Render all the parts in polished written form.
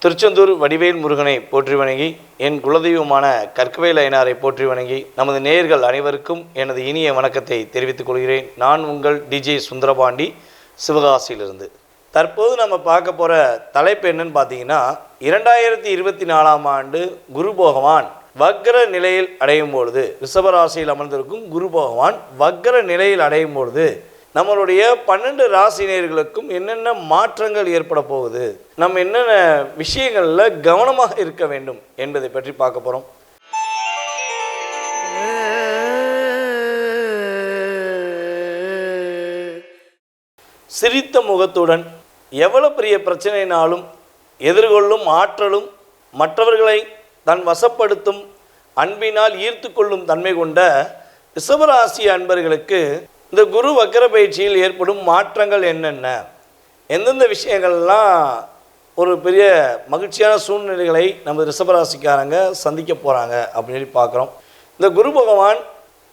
திருச்செந்தூர் வடிவேல் முருகனை போற்றி வணங்கி, என் குலதெய்வமான கற்கவேல் ஐயனாரை போற்றி வணங்கி, நமது நேயர்கள் அனைவருக்கும் எனது இனிய வணக்கத்தை தெரிவித்துக் கொள்கிறேன். நான் உங்கள் டிஜே சுந்தரபாண்டி, சிவகாசியிலிருந்து. தற்போது நம்ம பார்க்க போகிற தலைப்பு என்னன்னு பார்த்தீங்கன்னா, 2024ஆம் ஆண்டு குரு பகவான் வக்ர நிலையில் அடையும் பொழுது, ரிஷபராசியில் அமர்ந்திருக்கும் குரு பகவான் வக்ர நிலையில் அடையும் பொழுது நம்மளுடைய 12 ராசினியர்களுக்கும் என்னென்ன மாற்றங்கள் ஏற்பட போகுது, நம்ம என்னென்ன விஷயங்களில் கவனமாக இருக்க வேண்டும் என்பதை பற்றி பார்க்க போகிறோம். சிரித்த முகத்துடன் எவ்வளோ பெரிய பிரச்சனைனாலும் எதிர்கொள்ளும் ஆற்றலும், மற்றவர்களை தன் வசப்படுத்தும் அன்பினால் ஈர்த்து கொள்ளும் தன்மை கொண்ட ரிஷபராசி அன்பர்களுக்கு இந்த குரு வக்ர பயிற்சியில் ஏற்படும் மாற்றங்கள் என்னென்ன, எந்தெந்த விஷயங்கள்லாம் ஒரு பெரிய மகிழ்ச்சியான சூழ்நிலைகளை நம்ம ரிஷபராசிக்காரங்க சந்திக்க போகிறாங்க அப்படின்னு பார்க்குறோம். இந்த குரு பகவான்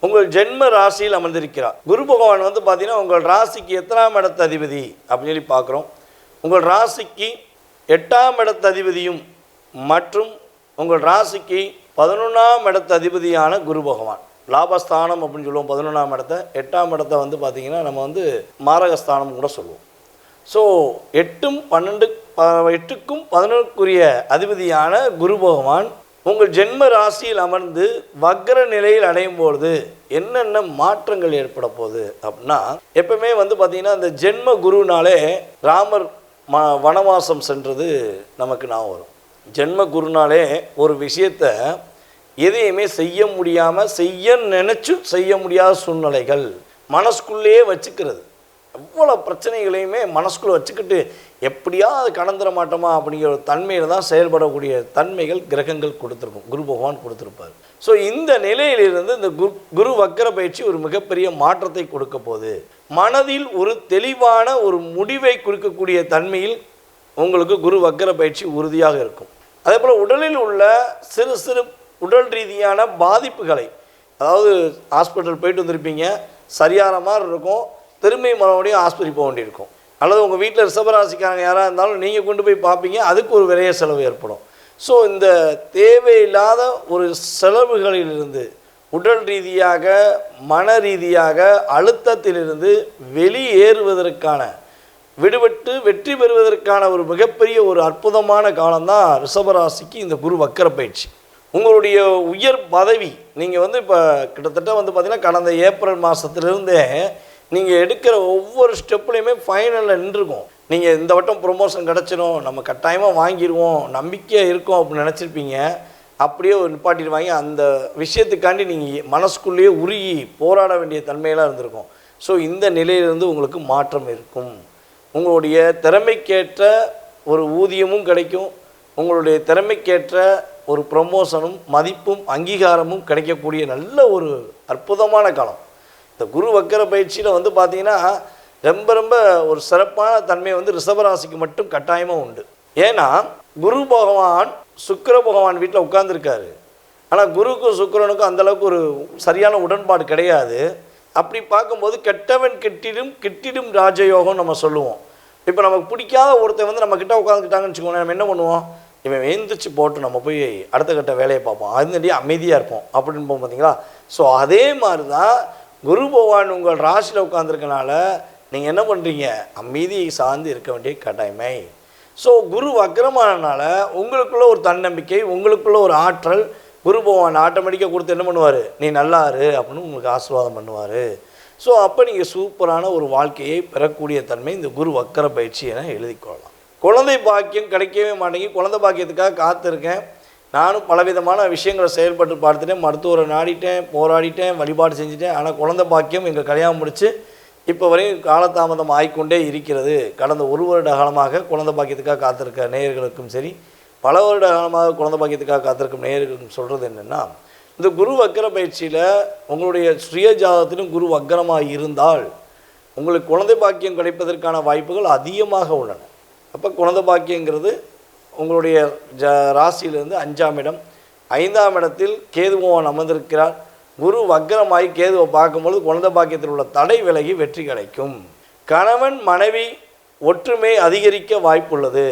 உங்கள் ஜென்ம ராசியில் அமர்ந்திருக்கிறார். குரு பகவான் பார்த்தீங்கன்னா உங்கள் ராசிக்கு எத்தனாம் இடத்து அதிபதி அப்படின்னு பார்க்குறோம். உங்கள் ராசிக்கு 8ஆம் இடத்து அதிபதியும் மற்றும் உங்கள் ராசிக்கு 11ஆம் இடத்து அதிபதியான குரு பகவான், லாபஸ்தானம் அப்படின்னு சொல்லுவோம் 11ஆம் இடத்த. 8ஆம் இடத்த பார்த்தீங்கன்னா நம்ம மாரகஸ்தானம் கூட சொல்லுவோம். ஸோ 8ம் 8க்கும் 11க்குரிய அதிபதியான குரு பகவான் உங்கள் ஜென்ம ராசியில் அமர்ந்து வக்ர நிலையில் அடையும் பொழுது என்னென்ன மாற்றங்கள் ஏற்பட போகுது அப்படின்னா, எப்பவுமே பார்த்தீங்கன்னா இந்த ஜென்ம குருனாலே ராமர் வனவாசம் சென்றது நமக்கு நான் வரும். ஜென்ம குருனாலே ஒரு விஷயத்தை எதையுமே செய்ய முடியாமல், செய்ய நினச்சும் செய்ய முடியாத சூழ்நிலைகள் மனசுக்குள்ளேயே வச்சுக்கிறது. எவ்வளோ பிரச்சனைகளையுமே மனசுக்குள்ளே வச்சுக்கிட்டு எப்படியா அது கடந்துட மாட்டோமா அப்படிங்கிற ஒரு தன்மையில் தான் செயல்படக்கூடிய தன்மைகள் கிரகங்கள் கொடுத்துருக்கும், குரு பகவான் கொடுத்துருப்பார். ஸோ இந்த நிலையிலிருந்து இந்த குரு வக்ர பயிற்சி ஒரு மிகப்பெரிய மாற்றத்தை கொடுக்க போகுது. மனதில் ஒரு தெளிவான ஒரு முடிவை கொடுக்கக்கூடிய தன்மையில் உங்களுக்கு குரு வக்ர பயிற்சி உறுதியாக இருக்கும். அதே போல் உடலில் உள்ள சிறு சிறு உடல் ரீதியான பாதிப்புகளை, அதாவது ஹாஸ்பிட்டல் போயிட்டு வந்திருப்பீங்க, சரியான மாதிரி இருக்கும், திரும்பி மறுபடியும் ஆஸ்பத்திரி போக வேண்டியிருக்கும். அல்லது உங்கள் வீட்டில் ரிஷபராசிக்காரங்க யாராக இருந்தாலும் நீங்கள் கொண்டு போய் பார்ப்பீங்க, அதுக்கு ஒரு விரைய செலவு ஏற்படும். ஸோ இந்த தேவையில்லாத ஒரு செலவுகளிலிருந்து, உடல் ரீதியாக மன ரீதியாக அழுத்தத்திலிருந்து வெளியேறுவதற்கான, விடுபட்டு வெற்றி பெறுவதற்கான ஒரு மிகப்பெரிய ஒரு அற்புதமான காலம்தான் ரிஷபராசிக்கு இந்த குரு வக்ர பயிற்சி. உங்களுடைய உயர் பதவி நீங்கள் இப்போ கிட்டத்தட்ட பார்த்தீங்கன்னா கடந்த ஏப்ரல் மாதத்துலேருந்தே நீங்கள் எடுக்கிற ஒவ்வொரு ஸ்டெப்லேயுமே ஃபைனலில் நின்றுருக்கும். நீங்கள் இந்த வட்டம் ப்ரொமோஷன் கிடச்சிடும், நம்ம கட்டாயமாக வாங்கிடுவோம், நம்பிக்கையாக இருக்கும் அப்படின்னு நினச்சிருப்பீங்க. அப்படியே ஒரு நிப்பாட்டிடுவாங்க. அந்த விஷயத்துக்காண்டி நீங்கள் மனசுக்குள்ளேயே உருகி போராட வேண்டிய தன்மையெல்லாம் இருந்திருக்கும். ஸோ இந்த நிலையிலிருந்து உங்களுக்கு மாற்றம் இருக்கும். உங்களுடைய திறமைக்கேற்ற ஒரு ஊதியமும் கிடைக்கும், உங்களுடைய திறமைக்கேற்ற ஒரு ப்ரமோஷனும் மதிப்பும் அங்கீகாரமும் கிடைக்கக்கூடிய நல்ல ஒரு அற்புதமான காலம். இந்த குரு வக்ர பயிற்சியில் பார்த்தீங்கன்னா ரொம்ப ரொம்ப ஒரு சிறப்பான தன்மை ரிஷபராசிக்கு மட்டும் கட்டாயமாக உண்டு. ஏன்னா குரு பகவான் சுக்கிர பகவான் வீட்டில் உட்கார்ந்துருக்காரு. ஆனால் குருவுக்கும் சுக்கிரனுக்கும் அந்தளவுக்கு ஒரு சரியான உடன்பாடு கிடையாது. அப்படி பார்க்கும்போது கெட்டவன் கிட்டிடும் கிட்டிடும் ராஜயோகம் நம்ம சொல்லுவோம். இப்போ நமக்கு பிடிக்காத ஒருத்தர் நம்மக்கிட்ட உட்காந்துக்கிட்டாங்கன்னு வச்சுக்கோங்க, நம்ம என்ன பண்ணுவோம், இவன் எழுந்திரிச்சு போட்டு நம்ம போய் அடுத்த கட்ட வேலையை பார்ப்போம், அதுலேயே அமைதியாக இருப்போம் அப்படின்னு போகும் பார்த்தீங்களா. ஸோ அதே மாதிரி தான் குரு பகவான் உங்கள் ராசியில் உட்காந்துருக்கனால நீங்கள் என்ன பண்ணுறீங்க, அமைதியை சார்ந்து இருக்க வேண்டிய கட்டாயமை. ஸோ குரு வக்ரமானனால உங்களுக்குள்ள ஒரு தன்னம்பிக்கை, உங்களுக்குள்ள ஒரு ஆற்றல், குரு பகவான் ஆட்டோமேட்டிக்காக கொடுத்து என்ன பண்ணுவார், நீ நல்லா இரு அப்படின்னு உங்களுக்கு ஆசீர்வாதம் பண்ணுவார். ஸோ அப்போ நீங்கள் சூப்பரான ஒரு வாழ்க்கையை பெறக்கூடிய தன்மை இந்த குரு வக்ர பயிற்சி என எழுதிக்கொள்ளலாம். குழந்தை பாக்கியம் கிடைக்கவே மாட்டேங்கி, குழந்தை பாக்கியத்துக்காக காத்திருக்கேன். நானும் பலவிதமான விஷயங்களை செயல்பட்டு பார்த்துட்டேன், மருத்துவரை நாடிட்டேன், போராடிட்டேன், வழிபாடு செஞ்சுட்டேன். ஆனால் குழந்தை பாக்கியம் எங்கள் கல்யாணம் முடித்து இப்போ வரையும் காலதாமதம் ஆகிக்கொண்டே இருக்கிறது. கடந்த 1 வருட காலமாக குழந்தை பாக்கியத்துக்காக காத்திருக்க நேயர்களுக்கும் சரி, பல வருட காலமாக குழந்தை பாக்கியத்துக்காக காத்திருக்கும் நேயர்களுக்கும் சொல்கிறது என்னென்னா, இந்த குரு வக்ர பயிற்சியில் உங்களுடைய சுய ஜாதகத்திலும் குரு வக்ரமாக இருந்தால் உங்களுக்கு குழந்தை பாக்கியம் கிடைப்பதற்கான வாய்ப்புகள் அதிகமாக உள்ளன. அப்போ குழந்தை பாக்கியங்கிறது உங்களுடைய ராசியிலிருந்து 5ஆம் இடம், 5ஆம் இடத்தில் கேது பகவான் அமர்ந்திருக்கிறார். குரு வக்ரமாய் கேதுவை பார்க்கும்பொழுது குழந்தை பாக்கியத்தில் உள்ள தடை விலகி வெற்றி கிடைக்கும். கணவன் மனைவி ஒற்றுமை அதிகரிக்க வாய்ப்புள்ளது.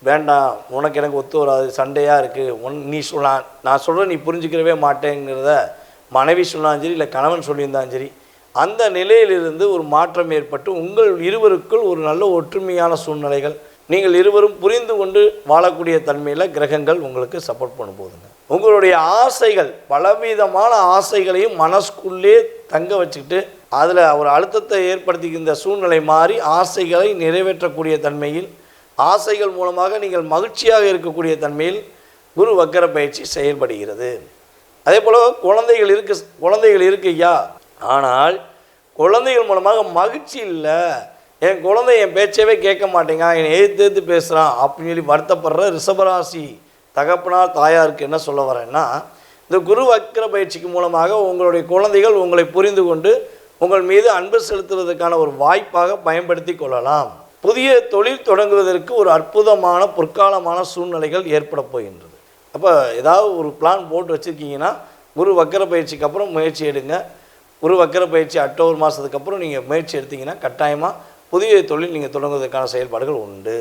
வேண்டாம், உனக்கு எனக்கு ஒத்து வராது, சண்டையாக இருக்குது, நீ சொல்லலாம், நான் சொல்கிற நீ புரிஞ்சுக்கிறவே மாட்டேங்கிறத மனைவி சொன்னாலும் சரி, இல்லை கணவன் சொல்லியிருந்தாலும் சரி, அந்த நிலையிலிருந்து ஒரு மாற்றம் ஏற்பட்டு உங்கள் இருவருக்குள் ஒரு நல்ல ஒற்றுமையான சூழ்நிலைகள், நீங்கள் இருவரும் புரிந்து கொண்டு வாழக்கூடிய தன்மையில் கிரகங்கள் உங்களுக்கு சப்போர்ட் பண்ண போகுதுங்க. உங்களுடைய ஆசைகள், பலவிதமான ஆசைகளையும் மனசுக்குள்ளே தங்க வச்சுக்கிட்டு அதில் ஒரு அழுத்தத்தை ஏற்படுத்திக்கின்ற சூழ்நிலை மாறி ஆசைகளை நிறைவேற்றக்கூடிய தன்மையில், ஆசைகள் மூலமாக நீங்கள் மகிழ்ச்சியாக இருக்கக்கூடிய தன்மையில் குரு வக்கர பயிற்சி செயல்படுகிறது. அதே போல் குழந்தைகள் இருக்குய்யா, ஆனால் குழந்தைகள் மூலமாக மகிழ்ச்சி இல்லை, என் குழந்தை என் பேச்சவே கேட்க மாட்டேங்க, என்னை எதிர்த்து பேசுகிறான் அப்படின்னு சொல்லி வருத்தப்படுற ரிஷபராசி தகப்பனார் தாயாருக்கு என்ன சொல்ல வரேன்னா, இந்த குரு வக்கர பயிற்சிக்கு மூலமாக உங்களுடைய குழந்தைகள் உங்களை புரிந்து கொண்டு உங்கள் மீது அன்பு செலுத்துவதற்கான ஒரு வாய்ப்பாக பயன்படுத்தி கொள்ளலாம். புதிய தொழில் தொடங்குவதற்கு ஒரு அற்புதமான பொற்காலமான சூழ்நிலைகள் ஏற்பட போகின்றது. அப்போ ஏதாவது ஒரு பிளான் போட்டு வச்சுருக்கீங்கன்னா குரு வக்கர பயிற்சிக்கு அப்புறம் முயற்சி எடுங்க. குரு வக்கர பயிற்சி அக்டோபர் மாதத்துக்கு அப்புறம் நீங்கள் முயற்சி எடுத்தீங்கன்னா கட்டாயமாக புதிய தொழில் நீங்கள் தொடங்குவதற்கான செயல்பாடுகள் உண்டு.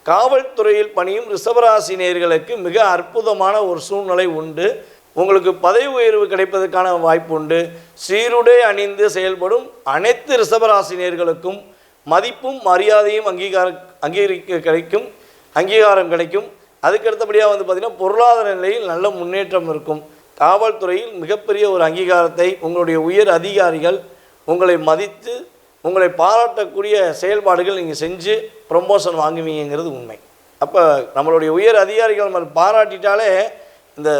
காவல்துறையில் பணியும் ரிஷபராசி நேயர்களுக்கு மிக அற்புதமான ஒரு சூழ்நிலை உண்டு. உங்களுக்கு பதவி உயர்வு கிடைப்பதற்கான வாய்ப்பு உண்டு. சீருடை அணிந்து செயல்படும் அனைத்து ரிஷபராசினியர்களுக்கும் மதிப்பும் மரியாதையும் அங்கீகாரம் கிடைக்கும். அதுக்கடுத்தபடியாக பார்த்திங்கன்னா பொருளாதார நிலையில் நல்ல முன்னேற்றம் இருக்கும். காவல்துறையில் மிகப்பெரிய ஒரு அங்கீகாரத்தை உங்களுடைய உயர் அதிகாரிகள் உங்களை மதித்து உங்களை பாராட்டக்கூடிய செயல்பாடுகள் நீங்கள் செஞ்சு ப்ரொமோஷன் வாங்குவீங்கிறது உண்மை. அப்போ நம்மளுடைய உயர் அதிகாரிகள் நம்ம பாராட்டிட்டாலே இந்த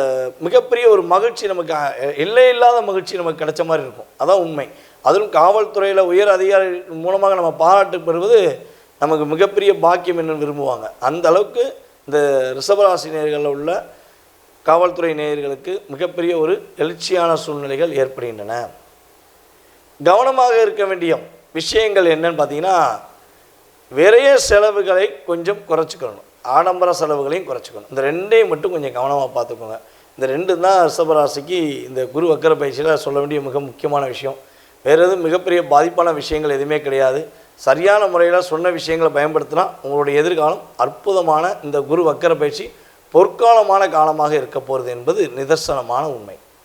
மிகப்பெரிய ஒரு மகிழ்ச்சி, நமக்கு எல்லை இல்லாத மகிழ்ச்சி நமக்கு கிடைச்ச மாதிரி இருக்கும். அதான் உண்மை. அதுவும் காவல்துறையில் உயர் அதிகாரி மூலமாக நம்ம பாராட்டு பெறுவது நமக்கு மிகப்பெரிய பாக்கியம் என்று விரும்புவாங்க. அந்த அளவுக்கு இந்த ரிஷபராசி நேயர்களில் உள்ள காவல்துறை நேயர்களுக்கு மிகப்பெரிய ஒரு எழுச்சியான சூழ்நிலைகள் ஏற்படுகின்றன. கவனமாக இருக்க வேண்டிய விஷயங்கள் என்னன்னு பார்த்தீங்கன்னா, விரைய செலவுகளை கொஞ்சம் குறைச்சிக்கணும், ஆடம்பர செலவுகளையும் குறைச்சிக்கணும். இந்த ரெண்டையும் மட்டும் கொஞ்சம் கவனமாக பார்த்துக்கோங்க. இந்த ரெண்டு தான் ரிஷபராசிக்கு இந்த குரு வக்கர பயிற்சியில் சொல்ல வேண்டிய மிக முக்கியமான விஷயம். வேறு எதுவும் மிகப்பெரிய பாதிப்பான விஷயங்கள் எதுவுமே கிடையாது. சரியான முறையில் சொன்ன விஷயங்களை பயன்படுத்தினா உங்களுடைய எதிர்காலம் அற்புதமான இந்த குரு வக்கர பயிற்சி பொற்காலமான காலமாக இருக்க போகிறது என்பது நிதர்சனமான உண்மை.